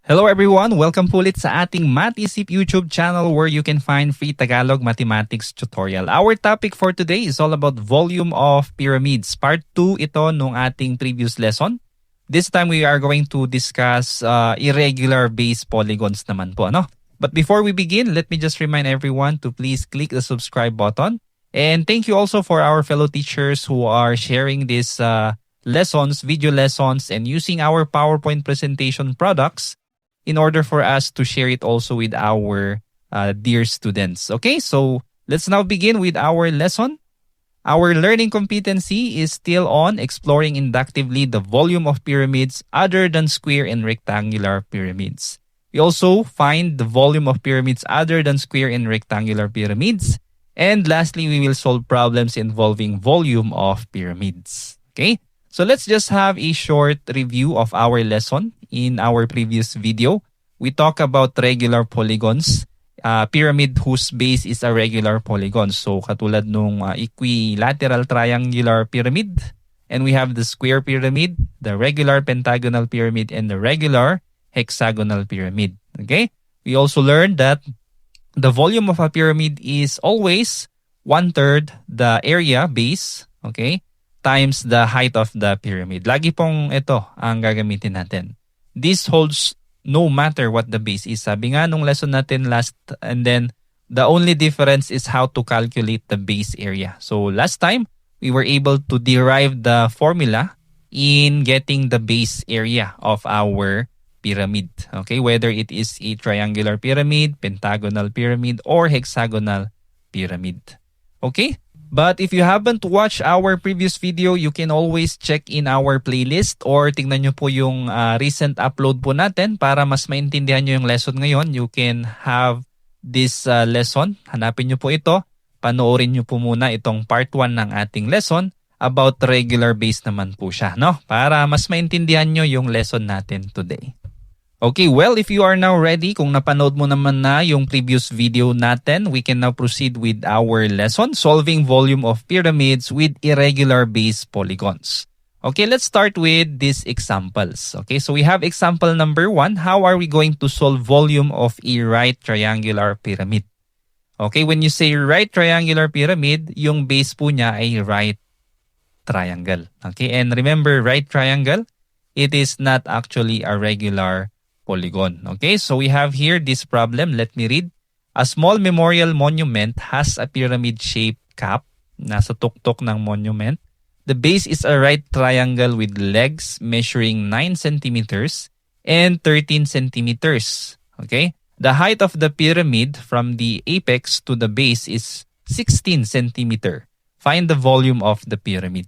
Hello everyone! Welcome po ulit sa ating Matisip YouTube channel where you can find free Tagalog mathematics tutorial. Our topic for today is all about volume of pyramids. Part 2 ito nung ating previous lesson. This time we are going to discuss irregular base polygons naman po. Ano? But before we begin, let me just remind everyone to please click the subscribe button. And thank you also for our fellow teachers who are sharing these lessons, video lessons, and using our PowerPoint presentation products in order for us to share it also with our dear students. Okay, so let's now begin with our lesson. Our learning competency is still on exploring inductively the volume of pyramids other than square and rectangular pyramids. We also find the volume of pyramids other than square and rectangular pyramids. And lastly, we will solve problems involving volume of pyramids. Okay, so let's just have a short review of our lesson. In our previous video, we talk about regular polygons, pyramid whose base is a regular polygon. So katulad nung equilateral triangular pyramid, and we have the square pyramid, the regular pentagonal pyramid, and the regular hexagonal pyramid. Okay? We also learned that the volume of a pyramid is always 1/3 the area base, okay, times the height of the pyramid. Lagi pong ito ang gagamitin natin. This holds no matter what the base is. Sabi nga nung lesson natin last, and then the only difference is how to calculate the base area. So last time, we were able to derive the formula in getting the base area of our pyramid. Okay, whether it is a triangular pyramid, pentagonal pyramid, or hexagonal pyramid. Okay? But if you haven't watched our previous video, you can always check in our playlist or tingnan nyo po yung recent upload po natin para mas maintindihan nyo yung lesson ngayon. You can have this lesson. Hanapin nyo po ito. Panoorin nyo po muna itong part 1 ng ating lesson. About regular base naman po siya, no? Para mas maintindihan nyo yung lesson natin today. Okay, well, if you are now ready, kung napanood mo naman na yung previous video natin, we can now proceed with our lesson, solving volume of pyramids with irregular base polygons. Okay, let's start with these examples. Okay, so we have example number 1. How are we going to solve volume of a right triangular pyramid? Okay, when you say right triangular pyramid, yung base po niya ay right triangle. Okay, and remember, right triangle, it is not actually a regular polygon. Okay, so we have here this problem. Let me read. A small memorial monument has a pyramid-shaped cap. Nasa tuktok ng monument. The base is a right triangle with legs measuring 9 centimeters and 13 centimeters. Okay, the height of the pyramid from the apex to the base is 16 centimeter. Find the volume of the pyramid.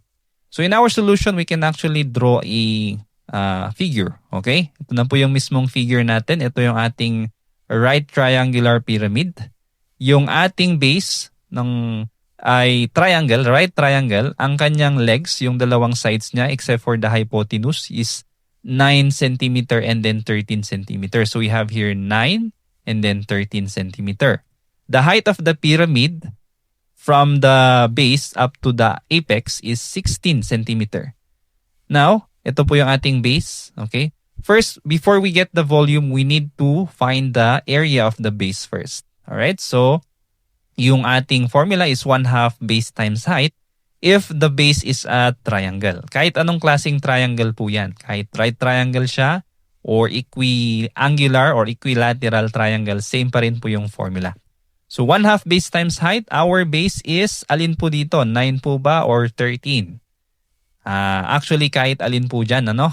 So in our solution, we can actually draw a figure. Okay? Ito na po yung mismong figure natin. Ito yung ating right triangular pyramid. Yung ating base ng ay triangle, right triangle. Ang kanyang legs, yung dalawang sides niya except for the hypotenuse is 9 cm and then 13 cm. So we have here 9 and then 13 cm. The height of the pyramid from the base up to the apex is 16 cm. Now, ito po yung ating base, okay? First, before we get the volume, we need to find the area of the base first. Alright, so yung ating formula is 1/2 base times height if the base is a triangle. Kahit anong klaseng triangle po yan. Kahit right triangle siya or equiangular or equilateral triangle, same pa rin po yung formula. So 1/2 base times height, our base is, alin po dito? 9 po ba or 13? Actually, kahit alin po dyan, ano?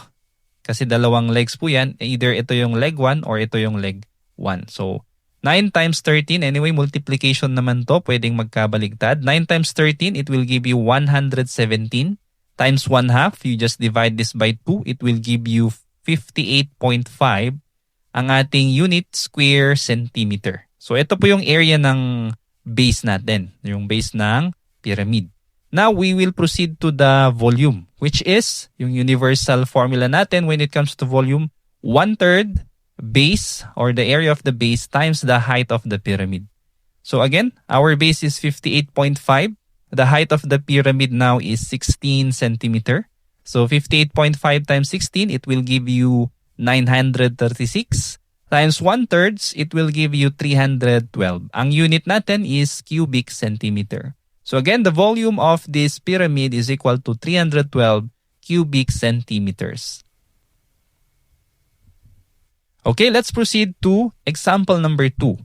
Kasi dalawang legs po yan. Either ito yung leg 1 or ito yung leg 1. So, 9 times 13. Anyway, multiplication naman to. Pwedeng magkabaligtad. 9 times 13, it will give you 117. Times 1/2, you just divide this by 2. It will give you 58.5 ang ating unit square centimeter. So, ito po yung area ng base natin. Yung base ng pyramid. Now, we will proceed to the volume, which is yung universal formula natin when it comes to volume, 1/3 base or the area of the base times the height of the pyramid. So again, our base is 58.5. The height of the pyramid now is 16 centimeter. So 58.5 times 16, it will give you 936 times 1/3, it will give you 312. Ang unit natin is cubic centimeter. So again, the volume of this pyramid is equal to 312 cubic centimeters. Okay, let's proceed to example number 2.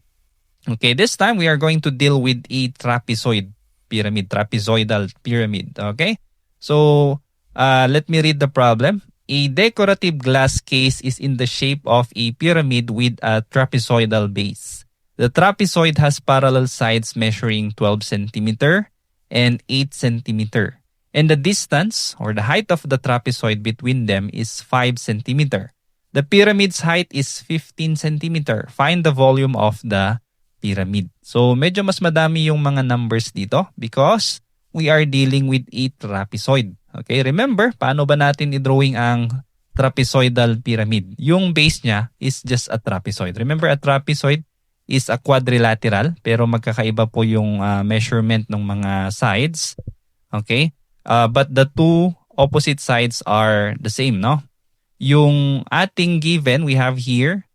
Okay, this time we are going to deal with a trapezoidal pyramid. Okay, so let me read the problem. A decorative glass case is in the shape of a pyramid with a trapezoidal base. The trapezoid has parallel sides measuring 12 cm and 8 cm. And the distance or the height of the trapezoid between them is 5 cm. The pyramid's height is 15 cm. Find the volume of the pyramid. So medyo mas madami yung mga numbers dito because we are dealing with a trapezoid. Okay, remember, paano ba natin i-drawing ang trapezoidal pyramid? Yung base niya is just a trapezoid. Remember, a trapezoid is a quadrilateral pero magkakaiba po yung measurement ng mga sides. Okay? But the two opposite sides are the same, no? Yung ating given, we have here,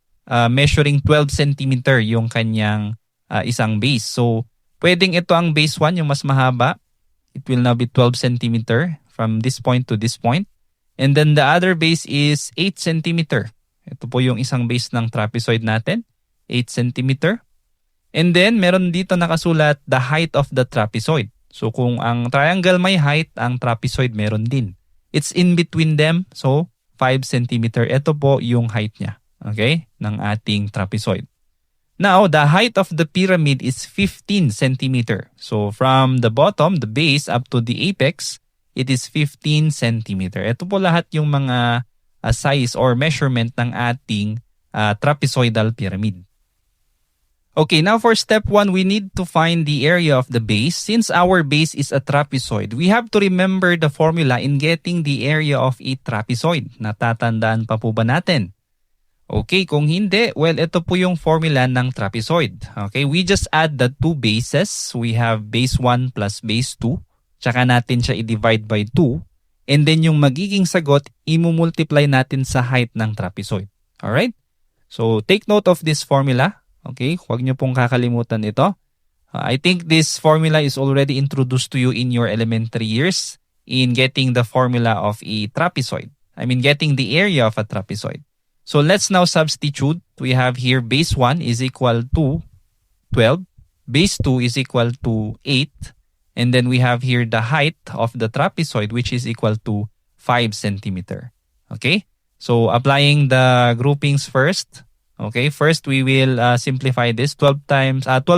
measuring 12 cm yung kanyang isang base. So, pwedeng ito ang base 1, yung mas mahaba. It will now be 12 cm from this point to this point. And then the other base is 8 cm. Ito po yung isang base ng trapezoid natin, 8 cm. And then, meron dito nakasulat the height of the trapezoid. So, kung ang triangle may height, ang trapezoid meron din. It's in between them, so 5 cm. Ito po yung height niya, okay, ng ating trapezoid. Now, the height of the pyramid is 15 cm. So, from the bottom, the base, up to the apex, it is 15 cm. Ito po lahat yung mga size or measurement ng ating trapezoidal pyramid. Okay, now for step 1, we need to find the area of the base. Since our base is a trapezoid, we have to remember the formula in getting the area of a trapezoid. Natatandaan pa po ba natin? Okay, kung hindi, well, ito po yung formula ng trapezoid. Okay, we just add the two bases. We have base 1 plus base 2. Tsaka natin siya i-divide by 2. And then yung magiging sagot, imumultiply natin sa height ng trapezoid. Alright? So, take note of this formula. Okay, huwag niyo pong kakalimutan ito. I think this formula is already introduced to you in your elementary years in getting the formula of a trapezoid. I mean, getting the area of a trapezoid. So let's now substitute. We have here base 1 is equal to 12. Base 2 is equal to 8. And then we have here the height of the trapezoid, which is equal to 5 cm. Okay, so applying the groupings first. Okay, first we will simplify this. 12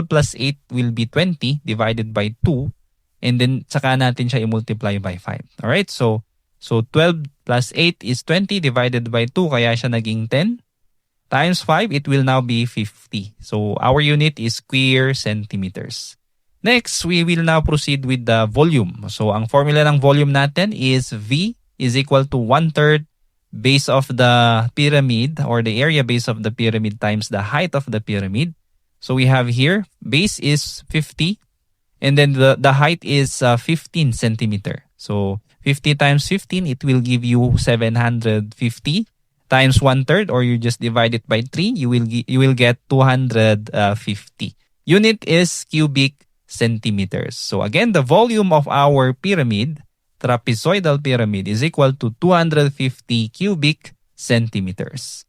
plus 8 will be 20 divided by 2. And then saka natin siya i-multiply by 5. Alright, so 12 plus 8 is 20 divided by 2, kaya siya naging 10. Times 5, it will now be 50. So our unit is square centimeters. Next, we will now proceed with the volume. So ang formula ng volume natin is V is equal to 1/3 base of the pyramid or the area base of the pyramid times the height of the pyramid. So we have here base is 50 and then the height is 15 centimeter. So 50 times 15, it will give you 750 times 1/3, or you just divide it by 3, you will get 250. Unit is cubic centimeters. So again, the volume of our pyramid, trapezoidal pyramid, is equal to 250 cubic centimeters.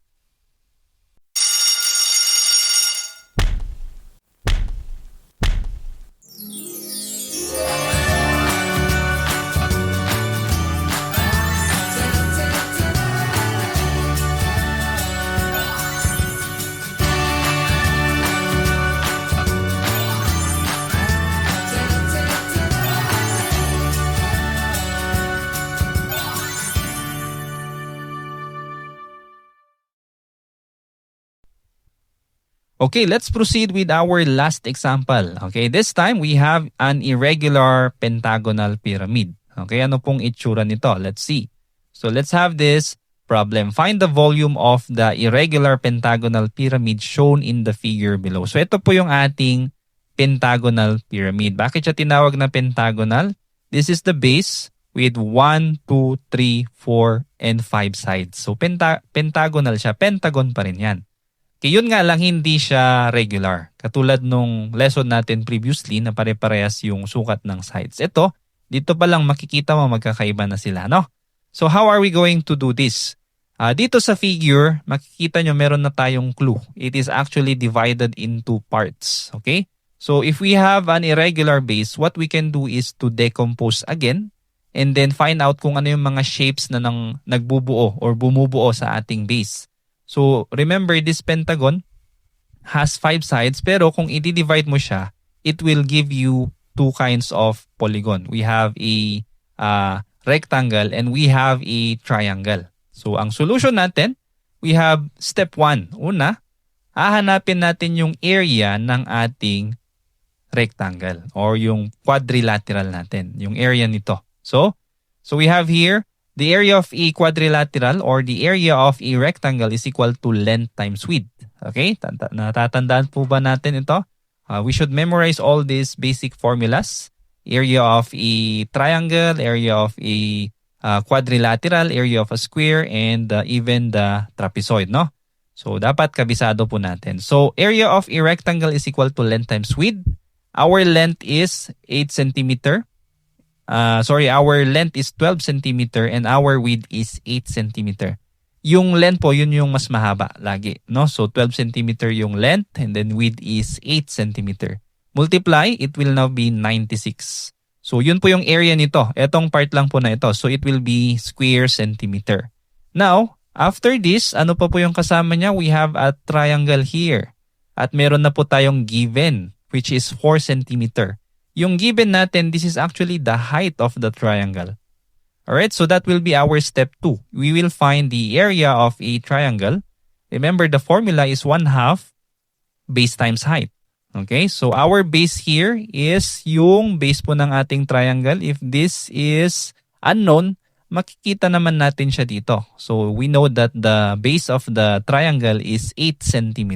Okay, let's proceed with our last example. Okay, this time we have an irregular pentagonal pyramid. Okay, ano pong itsura nito? Let's see. So let's have this problem. Find the volume of the irregular pentagonal pyramid shown in the figure below. So ito po yung ating pentagonal pyramid. Bakit siya tinawag na pentagonal? This is the base. with 1, 2, 3, 4, and 5 sides. So pentagonal siya. Pentagon pa rin yan. Okay, yun nga lang hindi siya regular. Katulad nung lesson natin previously na pare-parehas yung sukat ng sides. Ito, dito pa lang makikita mo magkakaiba na sila, no? So how are we going to do this? Dito sa figure, makikita nyo meron na tayong clue. It is actually divided into parts. Okay? So if we have an irregular base, what we can do is to decompose again and then find out kung ano yung mga shapes na nagbubuo or bumubuo sa ating base. So remember, this pentagon has 5 sides pero kung i-divide mo siya, it will give you 2 kinds of polygon. We have a rectangle and we have a triangle. So, ang solution natin, we have step 1. Una, hahanapin natin yung area ng ating rectangle or yung quadrilateral natin, yung area nito. So we have here, the area of a quadrilateral or the area of a rectangle is equal to length times width. Okay? Natatandaan po ba natin ito? We should memorize all these basic formulas. Area of a triangle, area of a quadrilateral, area of a square, and even the trapezoid, no? So, dapat kabisado po natin. So, area of a rectangle is equal to length times width. Our length is 8 cm. Our length is 12 cm and our width is 8 cm. Yung length po, yun yung mas mahaba lagi, no? So, 12 cm yung length and then width is 8 cm. Multiply, it will now be 96. So, yun po yung area nito. Etong part lang po na ito. So, it will be square centimeter. Now, after this, ano pa po yung kasama niya? We have a triangle here. At meron na po tayong given, which is 4 centimeter. Yung given natin, this is actually the height of the triangle. Alright, so that will be our step 2. We will find the area of a triangle. Remember, the formula is 1/2 base times height. Okay, so our base here is yung base po ng ating triangle. If this is unknown, makikita naman natin siya dito. So we know that the base of the triangle is 8 cm.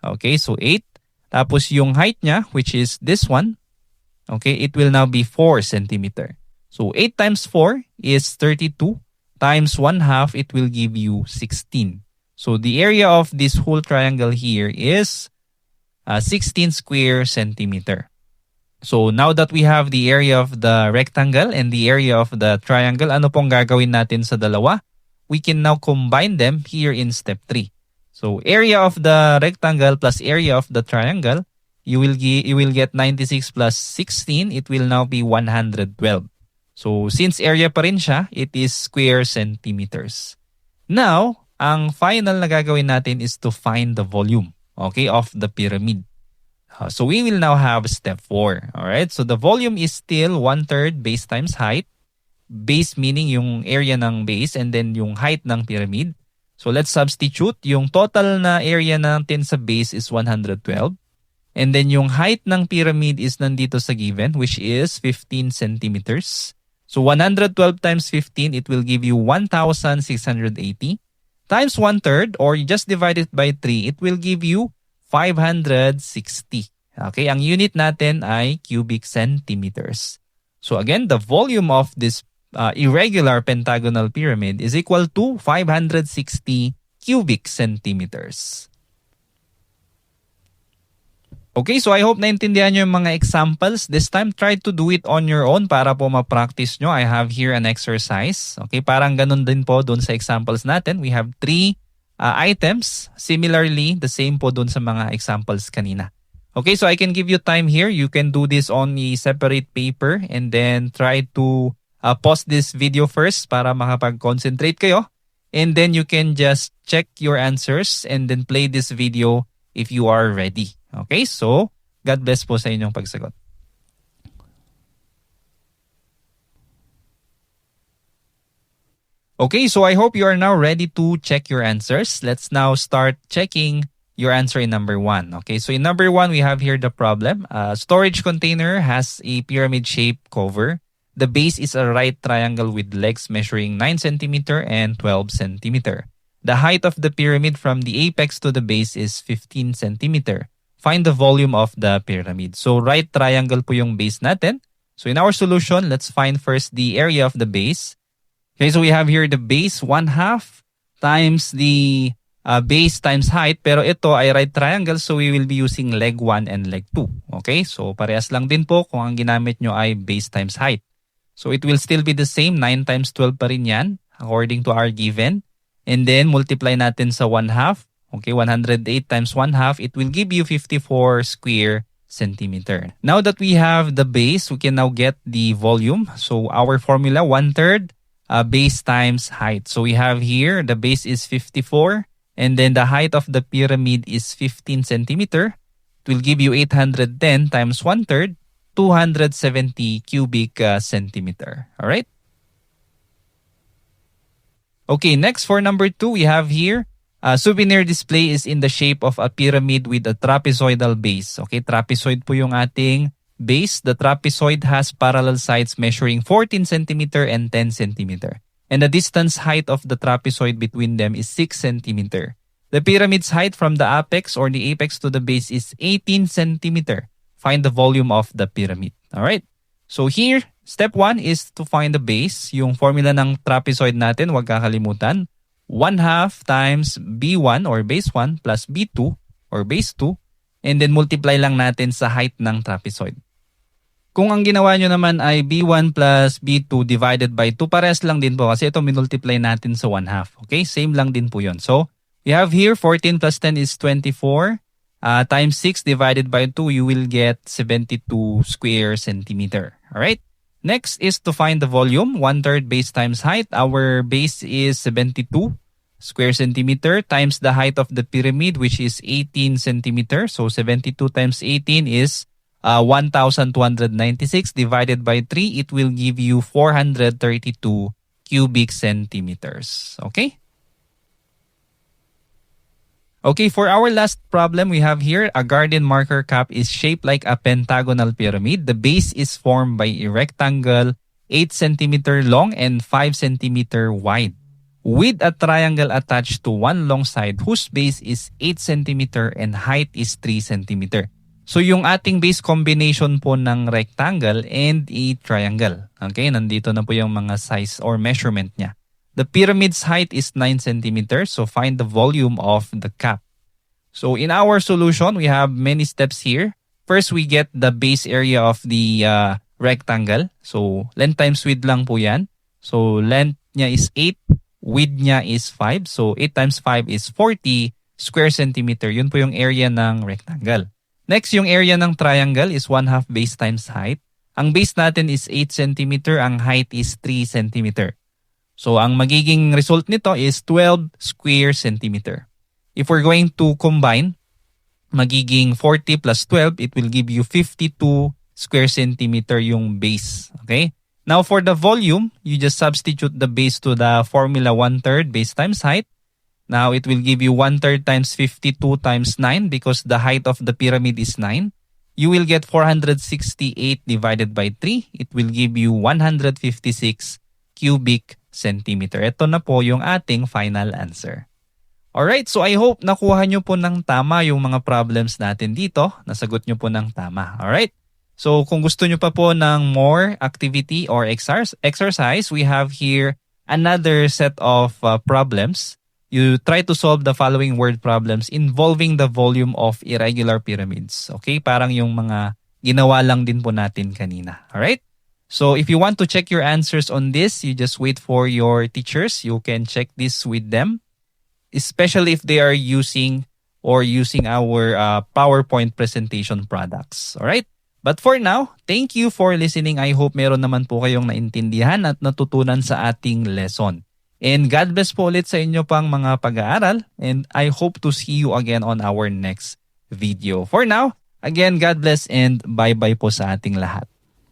Okay, so 8. Tapos yung height niya, which is this one, okay, it will now be 4 cm. So 8 times 4 is 32. Times 1/2, it will give you 16. So the area of this whole triangle here is 16 square centimeter. So now that we have the area of the rectangle and the area of the triangle, ano pong gagawin natin sa dalawa? We can now combine them here in step 3. So area of the rectangle plus area of the triangle, you will get 96 plus 16, it will now be 112. So since area pa rin siya, it is square centimeters. Now, ang final na gagawin natin is to find the volume, okay, of the pyramid. So we will now have step 4. Alright, so the volume is still 1/3 base times height. Base meaning yung area ng base and then yung height ng pyramid. So let's substitute. Yung total na area natin sa base is 112. And then yung height ng pyramid is nandito sa given, which is 15 centimeters. So 112 times 15, it will give you 1,680. Times 1/3 or you just divide it by 3, it will give you 560. Okay, ang unit natin ay cubic centimeters. So again, the volume of this irregular pentagonal pyramid is equal to 560 cubic centimeters. Okay, so I hope naintindihan nyo yung mga examples. This time, try to do it on your own para po ma-practice nyo. I have here an exercise. Okay, parang ganun din po dun sa examples natin. We have 3 items. Similarly, the same po dun sa mga examples kanina. Okay, so I can give you time here. You can do this on a separate paper and then try to pause this video first para makapag-concentrate kayo. And then you can just check your answers and then play this video if you are ready. Okay, so God bless po sa inyong pagsagot. Okay, so I hope you are now ready to check your answers. Let's now start checking your answer in number 1. Okay, so in number 1, we have here the problem. A storage container has a pyramid-shaped cover. The base is a right triangle with legs measuring 9 cm and 12 cm. The height of the pyramid from the apex to the base is 15 cm. Find the volume of the pyramid. So right triangle po yung base natin. So in our solution, let's find first the area of the base. Okay, so we have here the base 1/2 times the base times height. Pero ito ay right triangle, so we will be using leg 1 and leg 2. Okay, so parehas lang din po kung ang ginamit nyo ay base times height. So it will still be the same, 9 times 12 pa rin yan, according to our given. And then multiply natin sa 1/2. Okay, 108 times 1/2, it will give you 54 square centimeter. Now that we have the base, we can now get the volume. So our formula, 1/3 base times height. So we have here, the base is 54, and then the height of the pyramid is 15 centimeter. It will give you 810 times 1/3, 270 cubic centimeter. All right? Okay, next for number 2, we have here, souvenir display is in the shape of a pyramid with a trapezoidal base. Okay, trapezoid po yung ating base. The trapezoid has parallel sides measuring 14 cm and 10 cm. And the distance height of the trapezoid between them is 6 cm. The pyramid's height from the apex or the apex to the base is 18 cm. Find the volume of the pyramid. Alright, so here, step 1 is to find the base. Yung formula ng trapezoid natin, huwag kakalimutan. 1/2 times B1 or base 1 plus B2 or base 2, and then multiply lang natin sa height ng trapezoid. Kung ang ginawa nyo naman ay B1 plus B2 divided by 2, parehas lang din po kasi ito minultiply natin sa 1/2. Okay, same lang din po yun. So, we have here 14 plus 10 is 24 times 6 divided by 2, you will get 72 square centimeter. Alright? Next is to find the volume, 1/3 base times height. Our base is 72 square centimeter times the height of the pyramid, which is 18 centimeter. So 72 times 18 is 1,296 divided by 3. It will give you 432 cubic centimeters. Okay? Okay, for our last problem, we have here a garden marker cup is shaped like a pentagonal pyramid. The base is formed by a rectangle 8 cm long and 5 cm wide, with a triangle attached to one long side whose base is 8 cm and height is 3 cm. So yung ating base combination po ng rectangle and a triangle. Okay, nandito na po yung mga size or measurement niya. The pyramid's height is 9 cm, so find the volume of the cup. So in our solution, we have many steps here. First, we get the base area of the rectangle. So length times width lang po yan. So length niya is 8, width niya is 5. So 8 times 5 is 40 square centimeter. Yun po yung area ng rectangle. Next, yung area ng triangle is 1/2 base times height. Ang base natin is 8 cm, ang height is 3 cm. So ang magiging result nito is 12 square centimeter. If we're going to combine, magiging 40 plus 12, it will give you 52 square centimeter yung base. Okay? Now for the volume, you just substitute the base to the formula 1/3 base times height. Now it will give you 1/3 times 52 times 9 because the height of the pyramid is 9. You will get 468 divided by 3. It will give you 156 cubic centimeter. Ito na po yung ating final answer. Alright, so I hope nakuha nyo po ng tama yung mga problems natin dito. Nasagot nyo po ng tama. Alright, so kung gusto nyo pa po ng more activity or exercise, we have here another set of problems. You try to solve the following word problems involving the volume of irregular pyramids. Okay, parang yung mga ginawa lang din po natin kanina. Alright? So if you want to check your answers on this, you just wait for your teachers. You can check this with them, especially if they are using our PowerPoint presentation products. Alright? But for now, thank you for listening. I hope meron naman po kayong naintindihan at natutunan sa ating lesson. And God bless po ulit sa inyo pang mga pag-aaral. And I hope to see you again on our next video. For now, again, God bless and bye-bye po sa ating lahat.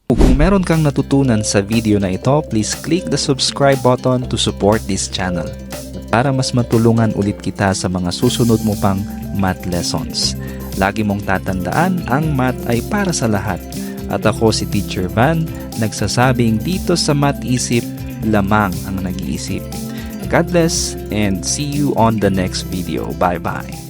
Kung meron kang natutunan sa video na ito, please click the subscribe button to support this channel para mas matulungan ulit kita sa mga susunod mo pang math lessons. Lagi mong tatandaan, ang math ay para sa lahat. At ako si Teacher Van, nagsasabing dito sa Math Isip, lamang ang nag-iisip. God bless and see you on the next video. Bye-bye.